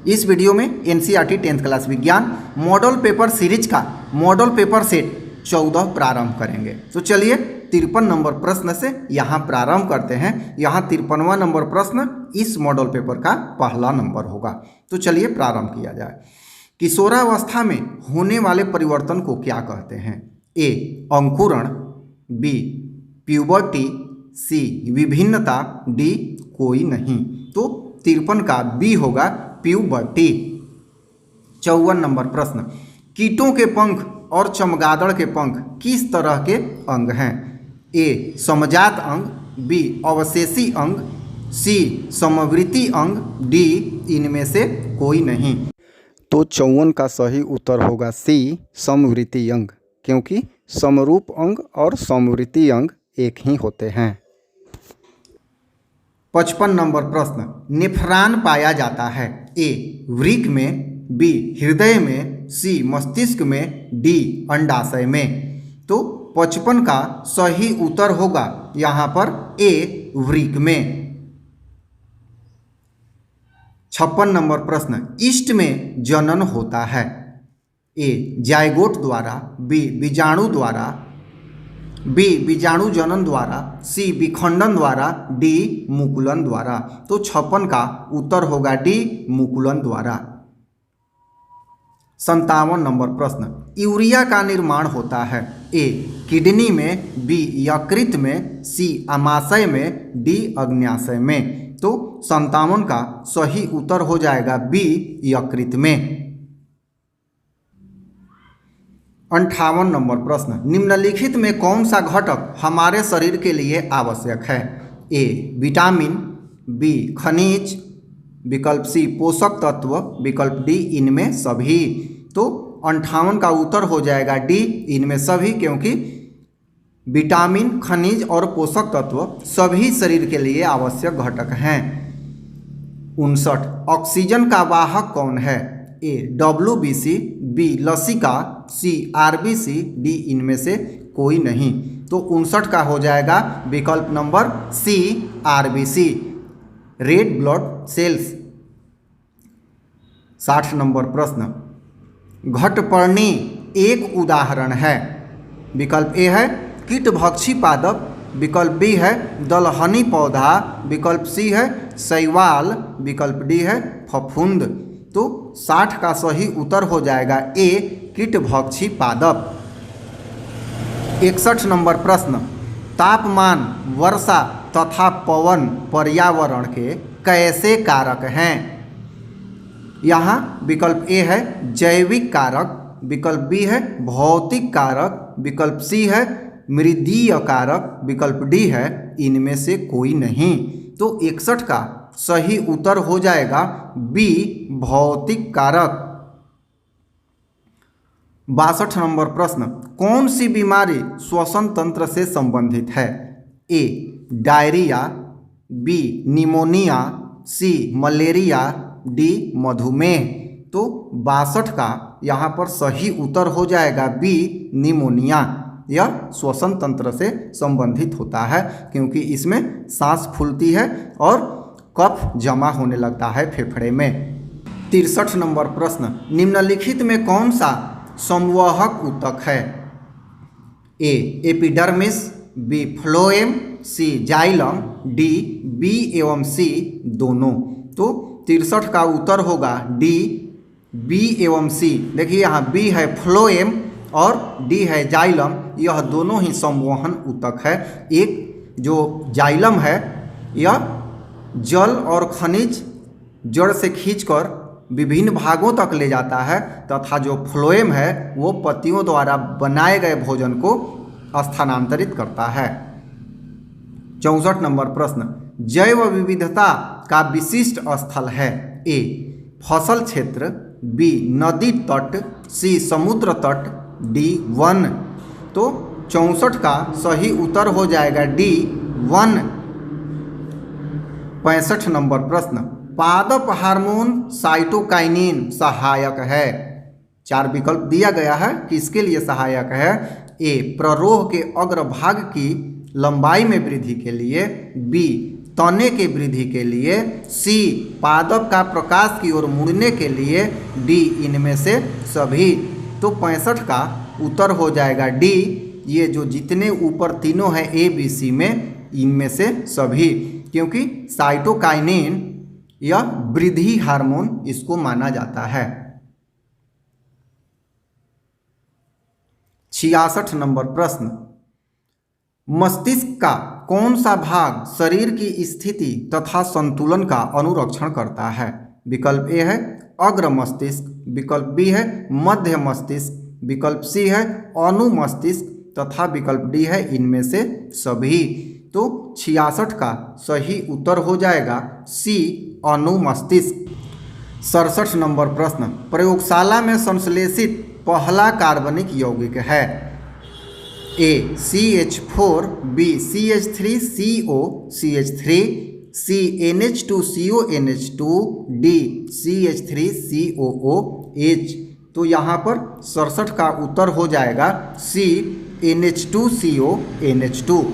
इस वीडियो में NCERT 10th class विज्ञान मॉडल पेपर सीरीज का मॉडल पेपर सेट 14 प्रारंभ करेंगे। तो चलिए 53 नंबर प्रश्न से यहाँ प्रारंभ करते हैं। यहाँ 53वां नंबर प्रश्न इस मॉडल पेपर का पहला नंबर होगा। तो चलिए प्रारंभ किया जाए। किशोरावस्था में होने वाले परिवर्तन को क्या कहते हैं? ए अंकुरण, बी प्यूबर्टी, सी विभिन्नता, डी कोई नहीं। तो 53 का बी होगा प्यूबर्टी। 54 नंबर प्रश्न, कीटों के पंख और चमगादड़ के पंख किस तरह के अंग हैं? ए समजात अंग, बी अवशेषी अंग, सी समवृत्ति अंग, डी इनमें से कोई नहीं। तो 54 का सही उत्तर होगा सी समवृत्ति अंग, क्योंकि समरूप अंग और समवृत्ति अंग एक ही होते हैं। 55 नंबर प्रश्न, नेफ्रॉन पाया जाता है ए वृक्क में, बी हृदय में, सी मस्तिष्क में, डी अंडाशय में। तो 55 का सही उत्तर होगा यहाँ पर ए वृक्क में। 56 नंबर प्रश्न, ईस्ट में जनन होता है ए जायगोट द्वारा, बी बीजाणु द्वारा, बी बीजाणु जनन द्वारा, सी विखंडन द्वारा, डी मुकुलन द्वारा। तो 56 का उत्तर होगा डी मुकुलन द्वारा। 57 नंबर प्रश्न, यूरिया का निर्माण होता है ए किडनी में, बी यकृत में, सी आमाशय में, डी अग्न्याशय में। तो 57 का सही उत्तर हो जाएगा बी यकृत में। 58 नंबर प्रश्न, निम्नलिखित में कौन सा घटक हमारे शरीर के लिए आवश्यक है? ए विटामिन, बी खनिज, विकल्प सी पोषक तत्व, विकल्प डी इनमें सभी। तो 58 का उत्तर हो जाएगा डी इनमें सभी, क्योंकि विटामिन, खनिज और पोषक तत्व सभी शरीर के लिए आवश्यक घटक हैं। 59, ऑक्सीजन का वाहक कौन है? ए WBC, बी लसिका, सी RBC, डी इनमें से कोई नहीं। तो 59 का हो जाएगा विकल्प number C RBC, red blood cells. 60 नंबर प्रश्न, घटपर्णी एक उदाहरण है। विकल्प ए है कीटभक्षी पादप, विकल्प बी है दलहनी पौधा, विकल्प सी है शैवाल, विकल्प डी है फफूंद। तो 60 का सही उत्तर हो जाएगा ए कीटभक्षी पादप। 61 नंबर प्रश्न, तापमान, वर्षा तथा पवन पर्यावरण के कैसे कारक हैं? यहाँ विकल्प ए है जैविक कारक, विकल्प बी है भौतिक कारक, विकल्प सी है मृदीय कारक, विकल्प डी है इनमें से कोई नहीं। तो 61 का सही उत्तर हो जाएगा बी भौतिक कारक। 62 नंबर प्रश्न, कौन सी बीमारी श्वसन तंत्र से संबंधित है? ए डायरिया, बी निमोनिया, सी मलेरिया, डी मधुमेह। तो 62 का यहाँ पर सही उत्तर हो जाएगा बी निमोनिया। यह श्वसन तंत्र से संबंधित होता है, क्योंकि इसमें सांस फूलती है और कफ जमा होने लगता है फेफड़े में। 63 नंबर प्रश्न, निम्नलिखित में कौन सा संवहक ऊतक है? ए एपिडर्मिस, बी फ्लोएम, सी जाइलम, डी बी एवं सी दोनों। तो 63 का उत्तर होगा डी बी एवं सी। देखिए यहाँ बी है फ्लोएम और डी है जाइलम, यह दोनों ही संवहन ऊतक है। एक जो जाइलम है यह जल और खनिज जड़ से खींचकर विभिन्न भागों तक ले जाता है, तथा जो फ्लोएम है वो पत्तियों द्वारा बनाए गए भोजन को स्थानांतरित करता है। 64 नंबर प्रश्न, जैव विविधता का विशिष्ट स्थल है? ए फसल क्षेत्र, बी नदी तट, सी समुद्र तट, डी वन। तो 64 का सही उत्तर हो जाएगा डी वन। 65 नंबर प्रश्न, पादप हार्मोन साइटोकाइनिन सहायक है। 4 विकल्प दिया गया है कि इसके लिए सहायक है। ए प्ररोह के अग्रभाग की लंबाई में वृद्धि के लिए, बी तने के वृद्धि के लिए, सी पादप का प्रकाश की ओर मुड़ने के लिए, डी इनमें से सभी। तो 65 का उत्तर हो जाएगा डी। ये जो जितने ऊपर तीनों हैं ए बी सी में, इनमें से सभी, क्योंकि साइटोकाइनिन यह वृद्धि हार्मोन इसको माना जाता है। 66 नंबर प्रश्न, मस्तिष्क का कौन सा भाग शरीर की स्थिति तथा संतुलन का अनुरक्षण करता है? विकल्प ए है अग्र मस्तिष्क, विकल्प बी है मध्य मस्तिष्क, विकल्प सी है अनुमस्तिष्क तथा विकल्प डी है इनमें से सभी। तो 66 का सही उत्तर हो जाएगा सी अनुमस्तिष्क। 67 नंबर प्रश्न, प्रयोगशाला में संश्लेषित पहला कार्बनिक यौगिक है? ए CH4, बी CH3CO CH3, सी NH2CO NH2, डी CH3COOH। तो यहाँ पर 67 का उत्तर हो जाएगा सी NH2CO NH2।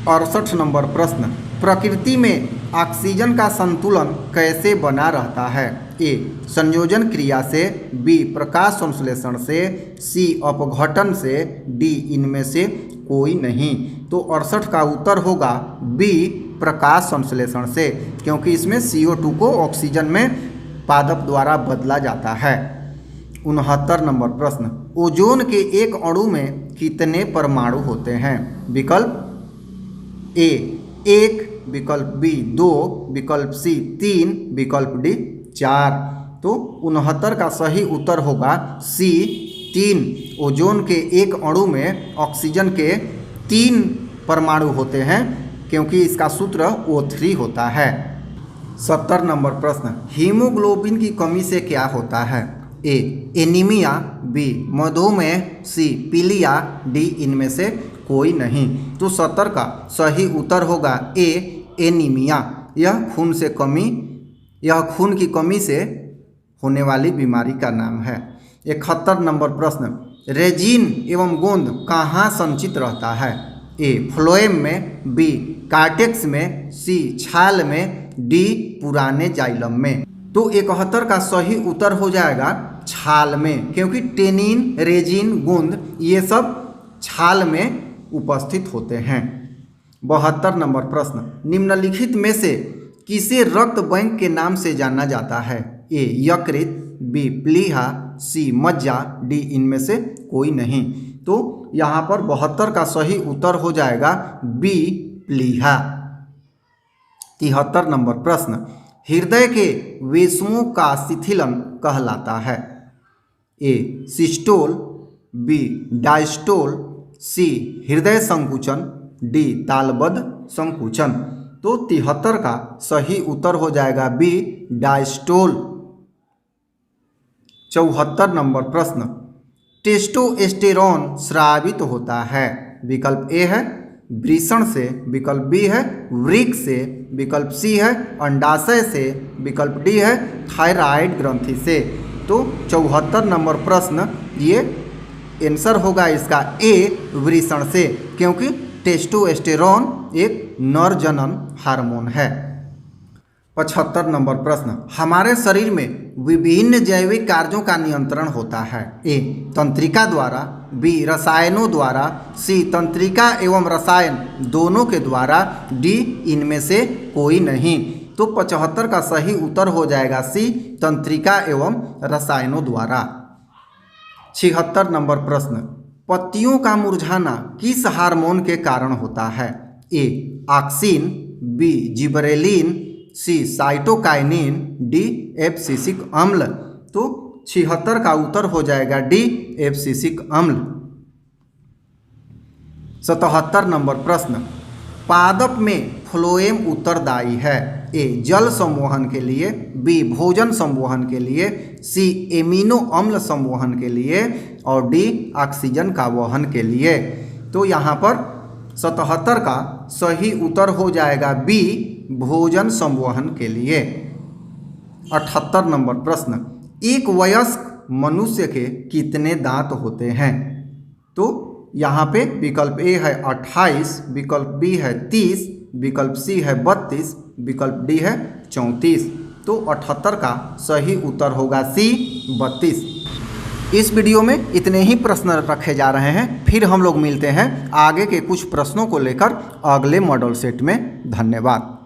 68 नंबर प्रश्न, प्रकृति में ऑक्सीजन का संतुलन कैसे बना रहता है? ए संयोजन क्रिया से, बी प्रकाश संश्लेषण से, सी अपघटन से, डी इनमें से कोई नहीं। तो 68 का उत्तर होगा बी प्रकाश संश्लेषण से, क्योंकि इसमें CO2 को ऑक्सीजन में पादप द्वारा बदला जाता है। 69 नंबर प्रश्न, ओजोन के एक अणु में कितने परमाणु होते हैं? विकल्प ए 1, विकल्प बी 2, विकल्प सी 3, विकल्प डी 4। तो 69 का सही उत्तर होगा सी 3। ओजोन के एक अणु में ऑक्सीजन के 3 परमाणु होते हैं, क्योंकि इसका सूत्र O3 होता है। 70 नंबर प्रश्न, हीमोग्लोबिन की कमी से क्या होता है? ए एनीमिया, बी मधुमेह, सी पीलिया, डी इनमें से कोई नहीं। तो 70 का सही उत्तर होगा ए एनीमिया। यह खून की कमी से होने वाली बीमारी का नाम है। 71 नंबर प्रश्न, रेजिन एवं गोंद कहाँ संचित रहता है? ए फ्लोएम में, बी कार्टेक्स में, सी छाल में, डी पुराने जाइलम में। तो 71 का सही उत्तर हो जाएगा छाल में, क्योंकि टेनिन, रेजिन, गोंद ये सब छाल में उपस्थित होते हैं। 72 नंबर प्रश्न, निम्नलिखित में से किसे रक्त बैंक के नाम से जाना जाता है? ए यकृत, बी प्लीहा, सी मज्जा, डी इनमें से कोई नहीं। तो यहाँ पर 72 का सही उत्तर हो जाएगा बी प्लीहा। 73 नंबर प्रश्न, हृदय के वेसुओं का शिथिलन कहलाता है? ए सिस्टोल, बी डायस्टोल, सी हृदय संकुचन, डी तालबद्ध संकुचन। तो 73 का सही उत्तर हो जाएगा बी डायस्टोल। 74 नंबर प्रश्न, टेस्टोस्टेरोन स्रावित होता है? विकल्प ए है वृषण से, विकल्प बी है वृक्क से, विकल्प सी है अंडाशय से, विकल्प डी है थायराइड ग्रंथि से। तो 74 नंबर प्रश्न ये आंसर होगा इसका ए वृषण से, क्योंकि टेस्टोस्टेरोन एक नर जनन हार्मोन है। 75 नंबर प्रश्न, हमारे शरीर में विभिन्न जैविक कार्यों का नियंत्रण होता है? ए तंत्रिका द्वारा, बी रसायनों द्वारा, सी तंत्रिका एवं रसायन दोनों के द्वारा, डी इनमें से कोई नहीं। तो 75 का सही उत्तर हो जाएगा सी तंत्रिका एवं रसायनों द्वारा। 76 नंबर प्रश्न, पत्तियों का मुरझाना किस हार्मोन के कारण होता है? ए ऑक्सिन, बी जिबरेलिन, सी साइटोकाइनिन, डी एब्सिसिक अम्ल। तो 76 का उत्तर हो जाएगा डी एब्सिसिक अम्ल। 77 नंबर प्रश्न, पादप में फ्लोएम उत्तरदायी है? ए जल संवहन के लिए, बी भोजन संवहन के लिए, सी एमिनो अम्ल संवहन के लिए, और डी ऑक्सीजन का वहन के लिए। तो यहाँ पर 77 का सही उत्तर हो जाएगा बी भोजन संवहन के लिए। 78 नंबर प्रश्न, एक वयस्क मनुष्य के कितने दांत होते हैं? तो यहाँ पे विकल्प ए है 28, विकल्प बी है 30, विकल्प सी है 32, विकल्प डी है 34। तो 78 का सही उत्तर होगा सी 32। इस वीडियो में इतने ही प्रश्न रखे जा रहे हैं, फिर हम लोग मिलते हैं आगे के कुछ प्रश्नों को लेकर अगले मॉडल सेट में। धन्यवाद।